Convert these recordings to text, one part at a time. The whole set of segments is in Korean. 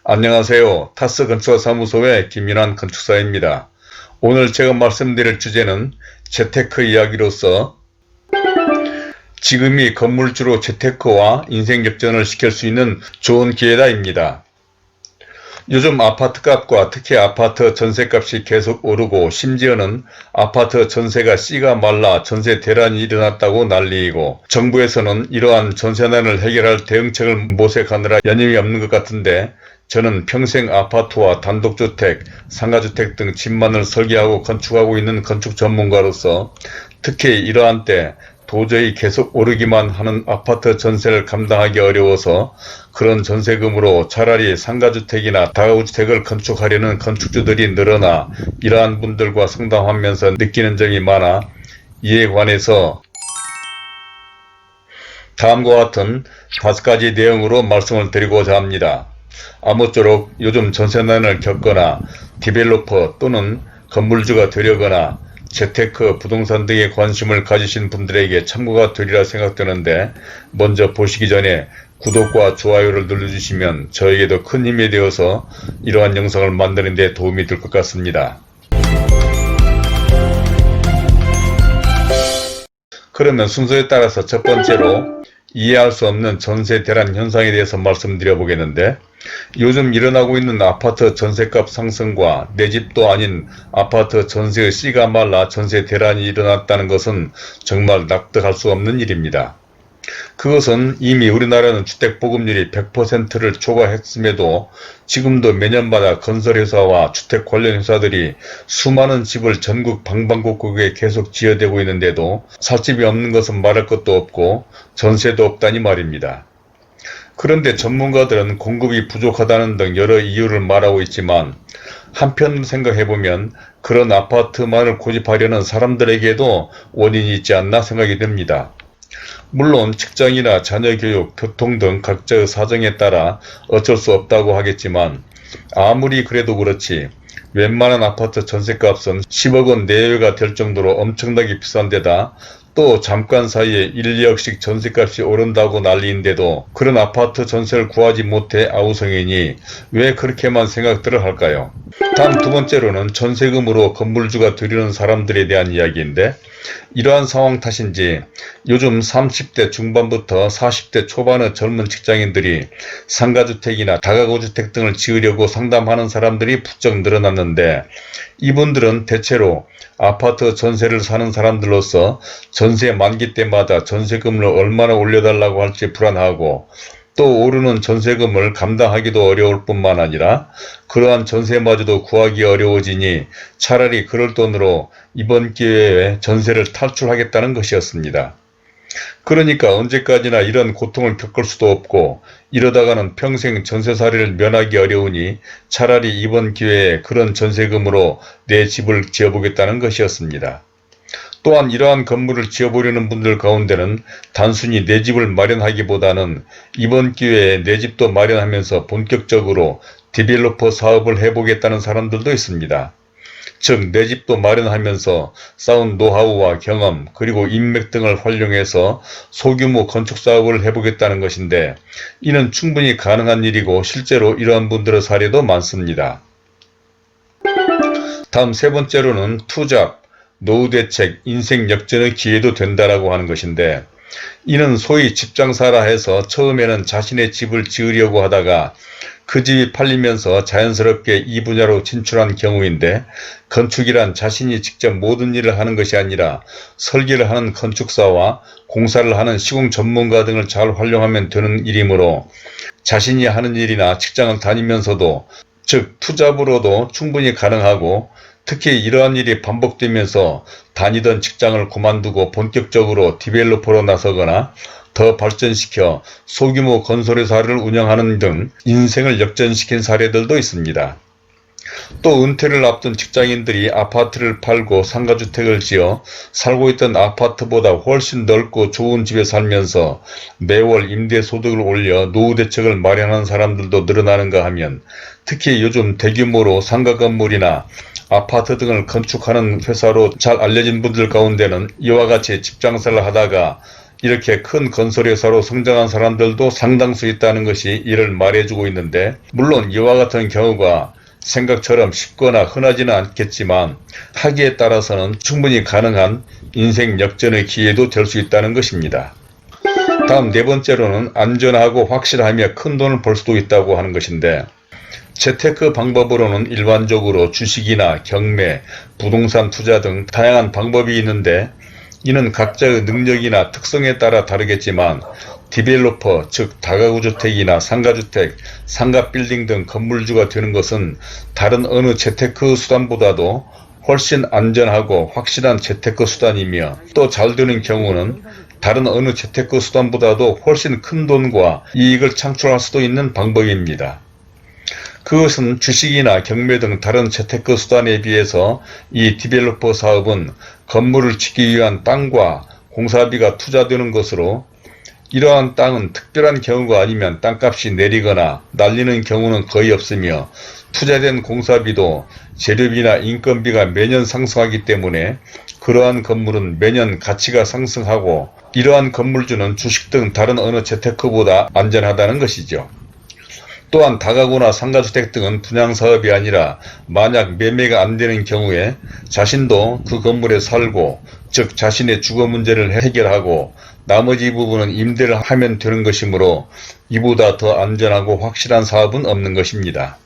안녕하세요. 타스 건축사무소의 김윤환 건축사입니다. 오늘 제가 말씀드릴 주제는 재테크 이야기로서 지금이 건물주로 재테크와 인생 역전을 시킬 수 있는 좋은 기회다입니다. 요즘 아파트값과 특히 아파트 전세값이 계속 오르고 심지어는 아파트 전세가 씨가 말라 전세 대란이 일어났다고 난리이고 정부에서는 이러한 전세난을 해결할 대응책을 모색하느라 여념이 없는 것 같은데 저는 평생 아파트와 단독주택, 상가주택 등 집만을 설계하고 건축하고 있는 건축 전문가로서 특히 이러한 때 도저히 계속 오르기만 하는 아파트 전세를 감당하기 어려워서 그런 전세금으로 차라리 상가주택이나 다가구주택을 건축하려는 건축주들이 늘어나 이러한 분들과 상담하면서 느끼는 점이 많아 이에 관해서 다음과 같은 5가지 내용으로 말씀을 드리고자 합니다. 아무쪼록 요즘 전세난을 겪거나 디벨로퍼 또는 건물주가 되려거나 재테크, 부동산 등에 관심을 가지신 분들에게 참고가 되리라 생각되는데 먼저 보시기 전에 구독과 좋아요를 눌러주시면 저에게도 큰 힘이 되어서 이러한 영상을 만드는 데 도움이 될 것 같습니다. 그러면 순서에 따라서 첫 번째로 이해할 수 없는 전세 대란 현상에 대해서 말씀드려 보겠는데 요즘 일어나고 있는 아파트 전세값 상승과 내 집도 아닌 아파트 전세의 씨가 말라 전세 대란이 일어났다는 것은 정말 납득할 수 없는 일입니다. 그것은 이미 우리나라는 주택보급률이 100%를 초과했음에도 지금도 매년마다 건설회사와 주택 관련 회사들이 수많은 집을 전국 방방곡곡에 계속 지어대고 있는데도 살 집이 없는 것은 말할 것도 없고 전세도 없다니 말입니다. 그런데 전문가들은 공급이 부족하다는 등 여러 이유를 말하고 있지만 한편 생각해보면 그런 아파트만을 고집하려는 사람들에게도 원인이 있지 않나 생각이 듭니다. 물론 직장이나 자녀교육, 교통 등 각자의 사정에 따라 어쩔 수 없다고 하겠지만 아무리 그래도 그렇지 웬만한 아파트 전세값은 10억 원 내외가 될 정도로 엄청나게 비싼 데다 또 잠깐 사이에 1, 2억씩 전세값이 오른다고 난리인데도 그런 아파트 전세를 구하지 못해 아우성이니 왜 그렇게만 생각들을 할까요? 다음 두 번째로는 전세금으로 건물주가 되려는 사람들에 대한 이야기인데 이러한 상황 탓인지 요즘 30대 중반부터 40대 초반의 젊은 직장인들이 상가주택이나 다가구주택 등을 지으려고 상담하는 사람들이 부쩍 늘어났는데 이분들은 대체로 아파트 전세를 사는 사람들로서 전세 만기 때마다 전세금을 얼마나 올려달라고 할지 불안하고 또 오르는 전세금을 감당하기도 어려울 뿐만 아니라 그러한 전세마저도 구하기 어려워지니 차라리 그럴 돈으로 이번 기회에 전세를 탈출하겠다는 것이었습니다. 그러니까 언제까지나 이런 고통을 겪을 수도 없고 이러다가는 평생 전세살이를 면하기 어려우니 차라리 이번 기회에 그런 전세금으로 내 집을 지어보겠다는 것이었습니다. 또한 이러한 건물을 지어보려는 분들 가운데는 단순히 내 집을 마련하기보다는 이번 기회에 내 집도 마련하면서 본격적으로 디벨로퍼 사업을 해보겠다는 사람들도 있습니다. 즉 내 집도 마련하면서 쌓은 노하우와 경험 그리고 인맥 등을 활용해서 소규모 건축 사업을 해보겠다는 것인데 이는 충분히 가능한 일이고 실제로 이러한 분들의 사례도 많습니다. 다음 세 번째로는 투잡, 노후 대책, 인생 역전의 기회도 된다라고 하는 것인데 이는 소위 집장사라 해서 처음에는 자신의 집을 지으려고 하다가 그 집이 팔리면서 자연스럽게 이 분야로 진출한 경우인데 건축이란 자신이 직접 모든 일을 하는 것이 아니라 설계를 하는 건축사와 공사를 하는 시공 전문가 등을 잘 활용하면 되는 일이므로 자신이 하는 일이나 직장을 다니면서도 즉 투잡으로도 충분히 가능하고 특히 이러한 일이 반복되면서 다니던 직장을 그만두고 본격적으로 디벨로퍼로 나서거나 더 발전시켜 소규모 건설회사를 운영하는 등 인생을 역전시킨 사례들도 있습니다. 또 은퇴를 앞둔 직장인들이 아파트를 팔고 상가주택을 지어 살고 있던 아파트보다 훨씬 넓고 좋은 집에 살면서 매월 임대소득을 올려 노후대책을 마련하는 사람들도 늘어나는가 하면 특히 요즘 대규모로 상가 건물이나 아파트 등을 건축하는 회사로 잘 알려진 분들 가운데는 이와 같이 집장사를 하다가 이렇게 큰 건설회사로 성장한 사람들도 상당수 있다는 것이 이를 말해주고 있는데, 물론 이와 같은 경우가 생각처럼 쉽거나 흔하지는 않겠지만 하기에 따라서는 충분히 가능한 인생 역전의 기회도 될 수 있다는 것입니다. 다음 네 번째로는 안전하고 확실하며 큰 돈을 벌 수도 있다고 하는 것인데, 재테크 방법으로는 일반적으로 주식이나 경매, 부동산 투자 등 다양한 방법이 있는데, 이는 각자의 능력이나 특성에 따라 다르겠지만 디벨로퍼, 즉 다가구주택이나 상가주택, 상가빌딩 등 건물주가 되는 것은 다른 어느 재테크 수단보다도 훨씬 안전하고 확실한 재테크 수단이며, 또 잘 되는 경우는 다른 어느 재테크 수단보다도 훨씬 큰 돈과 이익을 창출할 수도 있는 방법입니다. 그것은 주식이나 경매 등 다른 재테크 수단에 비해서 이 디벨로퍼 사업은 건물을 짓기 위한 땅과 공사비가 투자되는 것으로, 이러한 땅은 특별한 경우가 아니면 땅값이 내리거나 날리는 경우는 거의 없으며, 투자된 공사비도 재료비나 인건비가 매년 상승하기 때문에 그러한 건물은 매년 가치가 상승하고, 이러한 건물주는 주식 등 다른 어느 재테크보다 안전하다는 것이죠. 또한 다가구나 상가주택 등은 분양사업이 아니라 만약 매매가 안되는 경우에 자신도 그 건물에 살고, 즉 자신의 주거 문제를 해결하고 나머지 부분은 임대를 하면 되는 것이므로 이보다 더 안전하고 확실한 사업은 없는 것입니다.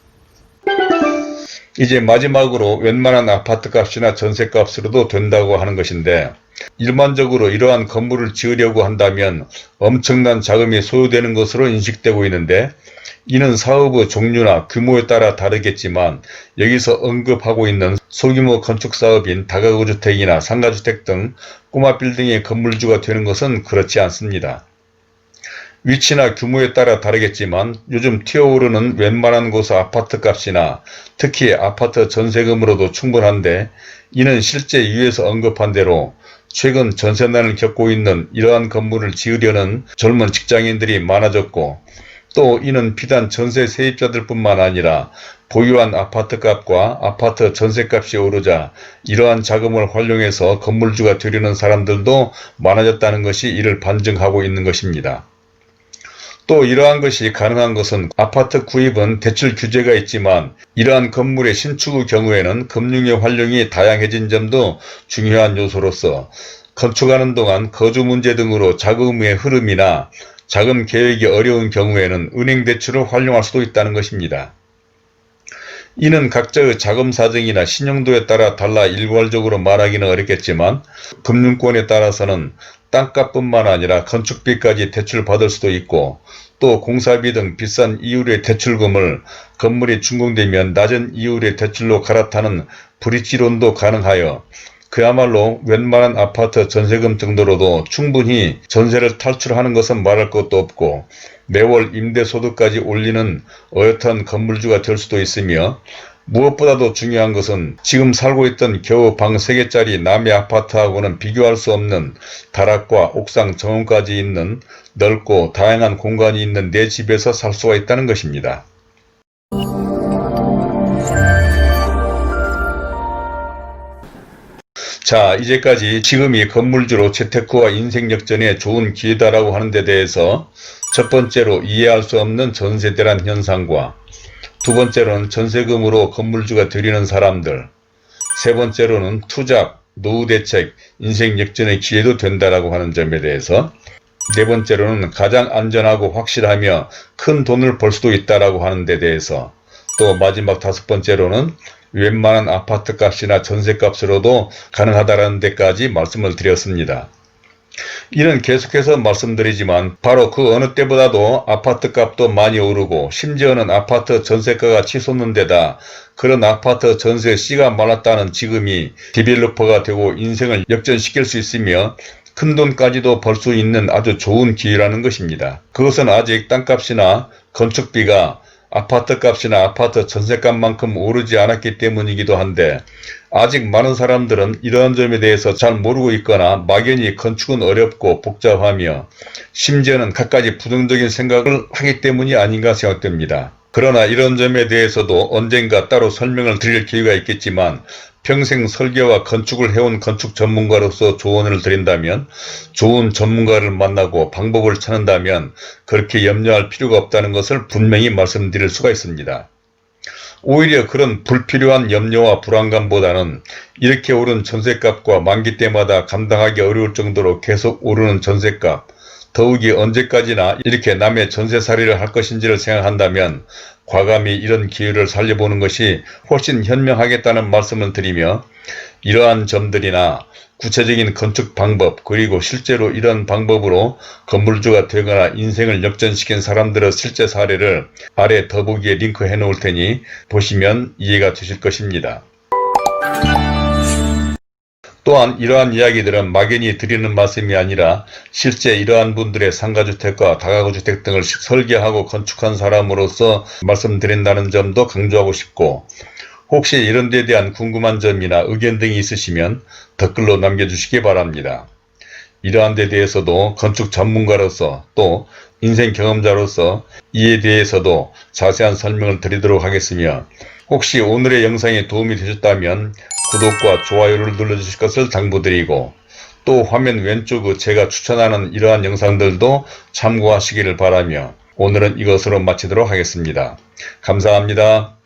이제 마지막으로 웬만한 아파트값이나 전세값으로도 된다고 하는 것인데, 일반적으로 이러한 건물을 지으려고 한다면 엄청난 자금이 소요되는 것으로 인식되고 있는데, 이는 사업의 종류나 규모에 따라 다르겠지만 여기서 언급하고 있는 소규모 건축사업인 다가구주택이나 상가주택 등 꼬마 빌딩의 건물주가 되는 것은 그렇지 않습니다. 위치나 규모에 따라 다르겠지만 요즘 튀어오르는 웬만한 곳의 아파트값이나 특히 아파트 전세금으로도 충분한데, 이는 실제 위에서 언급한 대로 최근 전세난을 겪고 있는 이러한 건물을 지으려는 젊은 직장인들이 많아졌고, 또 이는 비단 전세 세입자들 뿐만 아니라 보유한 아파트값과 아파트 전세값이 오르자 이러한 자금을 활용해서 건물주가 되려는 사람들도 많아졌다는 것이 이를 반증하고 있는 것입니다. 또 이러한 것이 가능한 것은 아파트 구입은 대출 규제가 있지만 이러한 건물의 신축의 경우에는 금융의 활용이 다양해진 점도 중요한 요소로서, 건축하는 동안 거주 문제 등으로 자금의 흐름이나 자금 계획이 어려운 경우에는 은행 대출을 활용할 수도 있다는 것입니다. 이는 각자의 자금 사정이나 신용도에 따라 달라 일괄적으로 말하기는 어렵겠지만, 금융권에 따라서는 땅값뿐만 아니라 건축비까지 대출받을 수도 있고, 또 공사비 등 비싼 이율의 대출금을 건물이 준공되면 낮은 이율의 대출로 갈아타는 브릿지론도 가능하여 그야말로 웬만한 아파트 전세금 정도로도 충분히 전세를 탈출하는 것은 말할 것도 없고, 매월 임대소득까지 올리는 어엿한 건물주가 될 수도 있으며, 무엇보다도 중요한 것은 지금 살고 있던 겨우 방 3개짜리 남의 아파트하고는 비교할 수 없는 다락과 옥상 정원까지 있는 넓고 다양한 공간이 있는 내 집에서 살 수가 있다는 것입니다. 자, 이제까지 지금이 건물주로 재테크와 인생 역전에 좋은 기회다라고 하는 데 대해서 첫 번째로 이해할 수 없는 전세대란 현상과, 두 번째로는 전세금으로 건물주가 되려는 사람들, 세 번째로는 투잡, 노후대책, 인생 역전의 기회도 된다라고 하는 점에 대해서, 네 번째로는 가장 안전하고 확실하며 큰 돈을 벌 수도 있다라고 하는 데 대해서, 또 마지막 다섯 번째로는 웬만한 아파트값이나 전세값으로도 가능하다라는 데까지 말씀을 드렸습니다. 이는 계속해서 말씀드리지만 바로 그 어느 때보다도 아파트값도 많이 오르고, 심지어는 아파트 전세가가 치솟는 데다 그런 아파트 전세 씨가 많았다는 지금이 디벨로퍼가 되고 인생을 역전시킬 수 있으며 큰 돈까지도 벌 수 있는 아주 좋은 기회라는 것입니다. 그것은 아직 땅값이나 건축비가 아파트값이나 아파트 전세값만큼 오르지 않았기 때문이기도 한데, 아직 많은 사람들은 이러한 점에 대해서 잘 모르고 있거나 막연히 건축은 어렵고 복잡하며 심지어는 갖가지 부정적인 생각을 하기 때문이 아닌가 생각됩니다. 그러나 이런 점에 대해서도 언젠가 따로 설명을 드릴 기회가 있겠지만 평생 설계와 건축을 해온 건축 전문가로서 조언을 드린다면 좋은 전문가를 만나고 방법을 찾는다면 그렇게 염려할 필요가 없다는 것을 분명히 말씀드릴 수가 있습니다. 오히려 그런 불필요한 염려와 불안감보다는 이렇게 오른 전셋값과 만기 때마다 감당하기 어려울 정도로 계속 오르는 전셋값, 더욱이 언제까지나 이렇게 남의 전세살이를 할 것인지를 생각한다면 과감히 이런 기회를 살려보는 것이 훨씬 현명하겠다는 말씀을 드리며, 이러한 점들이나 구체적인 건축 방법, 그리고 실제로 이런 방법으로 건물주가 되거나 인생을 역전시킨 사람들의 실제 사례를 아래 더보기에 링크해 놓을 테니 보시면 이해가 되실 것입니다. 또한 이러한 이야기들은 막연히 드리는 말씀이 아니라 실제 이러한 분들의 상가주택과 다가구주택 등을 설계하고 건축한 사람으로서 말씀드린다는 점도 강조하고 싶고, 혹시 이런 데 대한 궁금한 점이나 의견 등이 있으시면 댓글로 남겨주시기 바랍니다. 이러한 데 대해서도 건축 전문가로서 또 인생 경험자로서 이에 대해서도 자세한 설명을 드리도록 하겠으며, 혹시 오늘의 영상이 도움이 되셨다면 구독과 좋아요를 눌러주실 것을 당부드리고, 또 화면 왼쪽 제가 추천하는 이러한 영상들도 참고하시기를 바라며 오늘은 이것으로 마치도록 하겠습니다. 감사합니다.